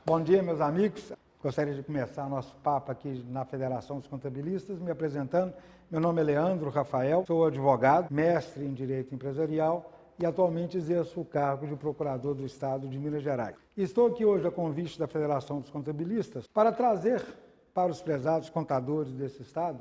Bom dia, meus amigos. Gostaria de começar nosso papo aqui na Federação dos Contabilistas, me apresentando. Meu nome é Leandro Rafael, sou advogado, mestre em Direito Empresarial e atualmente exerço o cargo de Procurador do Estado de Minas Gerais. Estou aqui hoje a convite da Federação dos Contabilistas para trazer para os prezados contadores desse Estado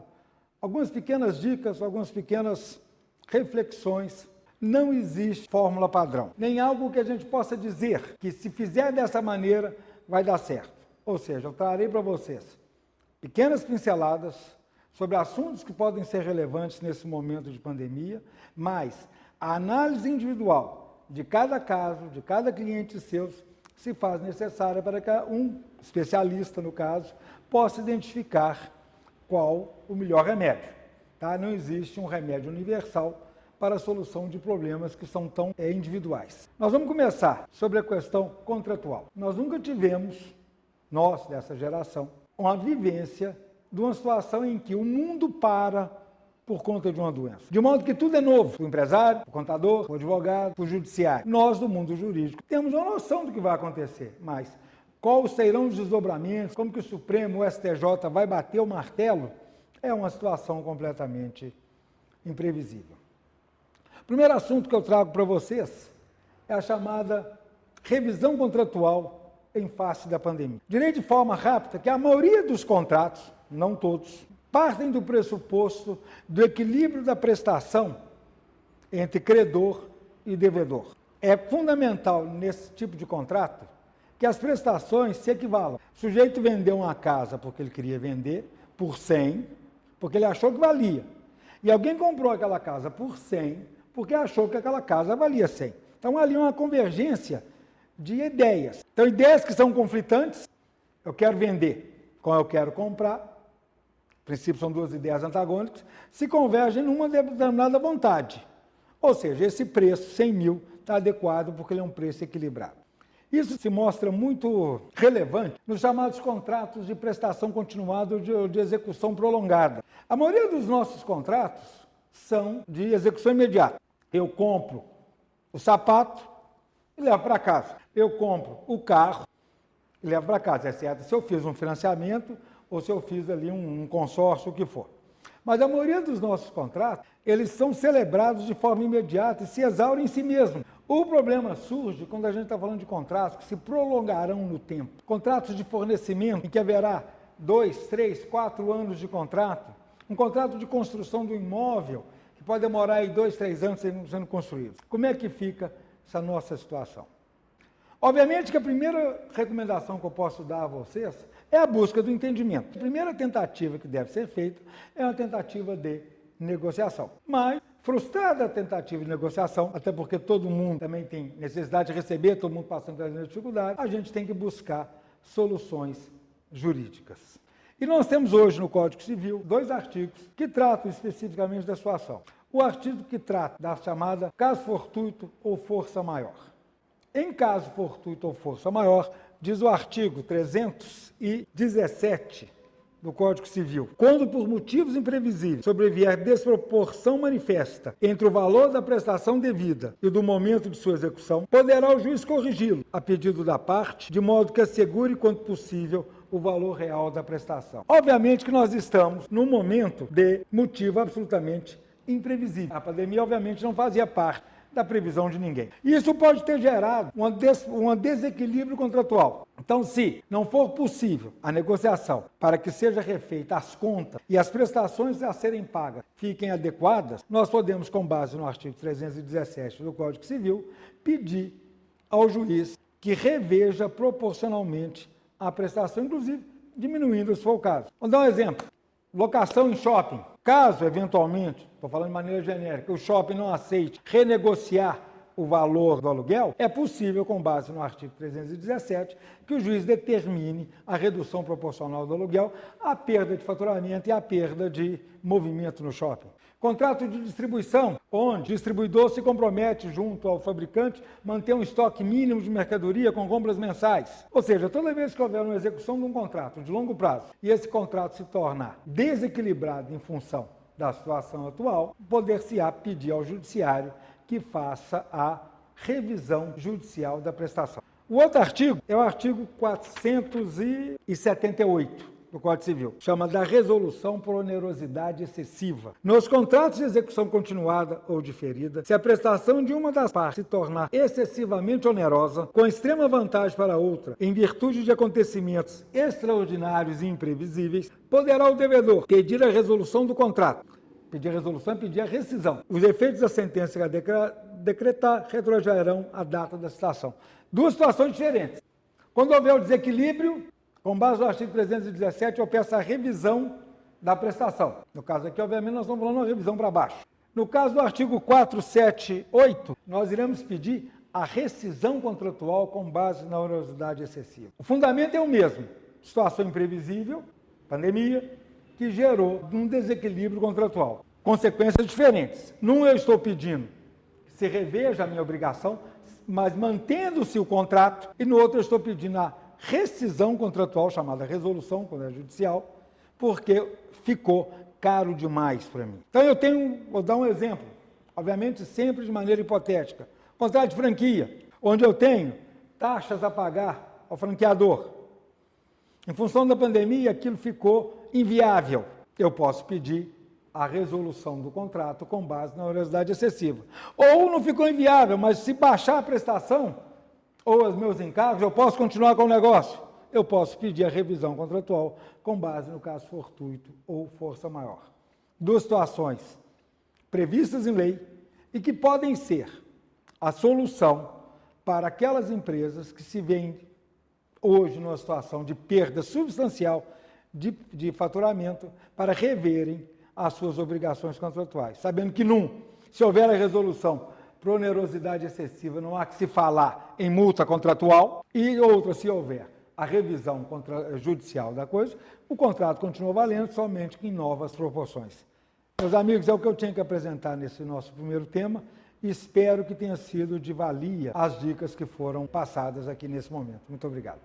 algumas pequenas dicas, algumas pequenas reflexões. Não existe fórmula padrão, nem algo que a gente possa dizer que se fizer dessa maneira vai dar certo. Ou seja, eu trarei para vocês pequenas pinceladas sobre assuntos que podem ser relevantes nesse momento de pandemia, mas a análise individual de cada caso, de cada cliente seus, se faz necessária para que um especialista, no caso, possa identificar qual o melhor remédio. Tá? Não existe um remédio universal para a solução de problemas que são tão individuais. Nós vamos começar sobre a questão contratual. Nós nunca tivemos, nós dessa geração, uma vivência de uma situação em que o mundo para por conta de uma doença. De modo que tudo é novo. O empresário, o contador, o advogado, o judiciário. Nós, do mundo jurídico, temos uma noção do que vai acontecer, mas quais serão os desdobramentos, como que o Supremo, o STJ vai bater o martelo, é uma situação completamente imprevisível. O primeiro assunto que eu trago para vocês é a chamada revisão contratual em face da pandemia. Direi de forma rápida que a maioria dos contratos, não todos, partem do pressuposto do equilíbrio da prestação entre credor e devedor. É fundamental nesse tipo de contrato que as prestações se equivalam. O sujeito vendeu uma casa porque ele queria vender por 100, porque ele achou que valia. E alguém comprou aquela casa por 100, porque achou que aquela casa valia 100. Então, ali é uma convergência de ideias. Então, ideias que são conflitantes, eu quero vender, como eu quero comprar, em princípio são duas ideias antagônicas, se convergem numa determinada vontade. Ou seja, esse preço, 100 mil, está adequado porque ele é um preço equilibrado. Isso se mostra muito relevante nos chamados contratos de prestação continuada ou de execução prolongada. A maioria dos nossos contratos são de execução imediata. Eu compro o sapato e levo para casa. Eu compro o carro e levo para casa, exceto se eu fiz um financiamento ou se eu fiz ali um consórcio, o que for. Mas a maioria dos nossos contratos, eles são celebrados de forma imediata e se exaurem em si mesmos. O problema surge quando a gente está falando de contratos que se prolongarão no tempo. Contratos de fornecimento, em que haverá 2, 3, 4 anos de contrato. Um contrato de construção do imóvel, que pode demorar aí 2, 3 anos sendo construído. Como é que fica essa nossa situação? Obviamente que a primeira recomendação que eu posso dar a vocês é a busca do entendimento. A primeira tentativa que deve ser feita é uma tentativa de negociação. Mas, frustrada a tentativa de negociação, até porque todo mundo também tem necessidade de receber, todo mundo passando pela dificuldade, a gente tem que buscar soluções jurídicas. E nós temos hoje no Código Civil 2 artigos que tratam especificamente da situação. O artigo que trata da chamada caso fortuito ou força maior. Em caso fortuito ou força maior, diz o artigo 317 do Código Civil, quando por motivos imprevisíveis sobrevier desproporção manifesta entre o valor da prestação devida e do momento de sua execução, poderá o juiz corrigi-lo, a pedido da parte, de modo que assegure, quanto possível, o valor real da prestação. Obviamente que nós estamos num momento de motivo absolutamente imprevisível. A pandemia, obviamente, não fazia parte da previsão de ninguém. Isso pode ter gerado um desequilíbrio contratual. Então, se não for possível a negociação para que seja refeita as contas e as prestações a serem pagas fiquem adequadas, nós podemos, com base no artigo 317 do Código Civil, pedir ao juiz que reveja proporcionalmente a prestação, inclusive diminuindo, se for o caso. Vamos dar um exemplo. Locação em shopping. Caso, eventualmente, estou falando de maneira genérica, o shopping não aceite renegociar o valor do aluguel, é possível, com base no artigo 317, que o juiz determine a redução proporcional do aluguel, a perda de faturamento e a perda de movimento no shopping. Contrato de distribuição, onde o distribuidor se compromete junto ao fabricante manter um estoque mínimo de mercadoria com compras mensais. Ou seja, toda vez que houver uma execução de um contrato de longo prazo e esse contrato se tornar desequilibrado em função da situação atual, poder-se-á pedir ao judiciário que faça a revisão judicial da prestação. O outro artigo é o artigo 478 do Código Civil, chama da resolução por onerosidade excessiva. Nos contratos de execução continuada ou diferida, se a prestação de uma das partes se tornar excessivamente onerosa, com extrema vantagem para a outra, em virtude de acontecimentos extraordinários e imprevisíveis, poderá o devedor pedir a resolução do contrato. Pedir a resolução e pedir a rescisão. Os efeitos da sentença a decretar retroagirão a data da citação. Duas situações diferentes. Quando houver o desequilíbrio, com base no artigo 317, eu peço a revisão da prestação. No caso aqui, obviamente, nós estamos falando uma revisão para baixo. No caso do artigo 478, nós iremos pedir a rescisão contratual com base na onerosidade excessiva. O fundamento é o mesmo. Situação imprevisível, pandemia, que gerou um desequilíbrio contratual. Consequências diferentes. Num eu estou pedindo que se reveja a minha obrigação, mas mantendo-se o contrato, e no outro eu estou pedindo a rescisão contratual, chamada resolução, quando é judicial, porque ficou caro demais para mim. Então vou dar um exemplo, obviamente sempre de maneira hipotética. Contrato de franquia, onde eu tenho taxas a pagar ao franqueador. Em função da pandemia, aquilo ficou inviável. Eu posso pedir a resolução do contrato com base na onerosidade excessiva. Ou não ficou inviável, mas se baixar a prestação ou os meus encargos, eu posso continuar com o negócio. Eu posso pedir a revisão contratual com base no caso fortuito ou força maior. Duas situações previstas em lei e que podem ser a solução para aquelas empresas que se veem hoje numa situação de perda substancial de faturamento para reverem as suas obrigações contratuais. Sabendo que, se houver a resolução por onerosidade excessiva, não há que se falar em multa contratual, e outra, se houver a revisão judicial da coisa, o contrato continua valendo, somente que em novas proporções. Meus amigos, é o que eu tinha que apresentar nesse nosso primeiro tema, e espero que tenha sido de valia as dicas que foram passadas aqui nesse momento. Muito obrigado.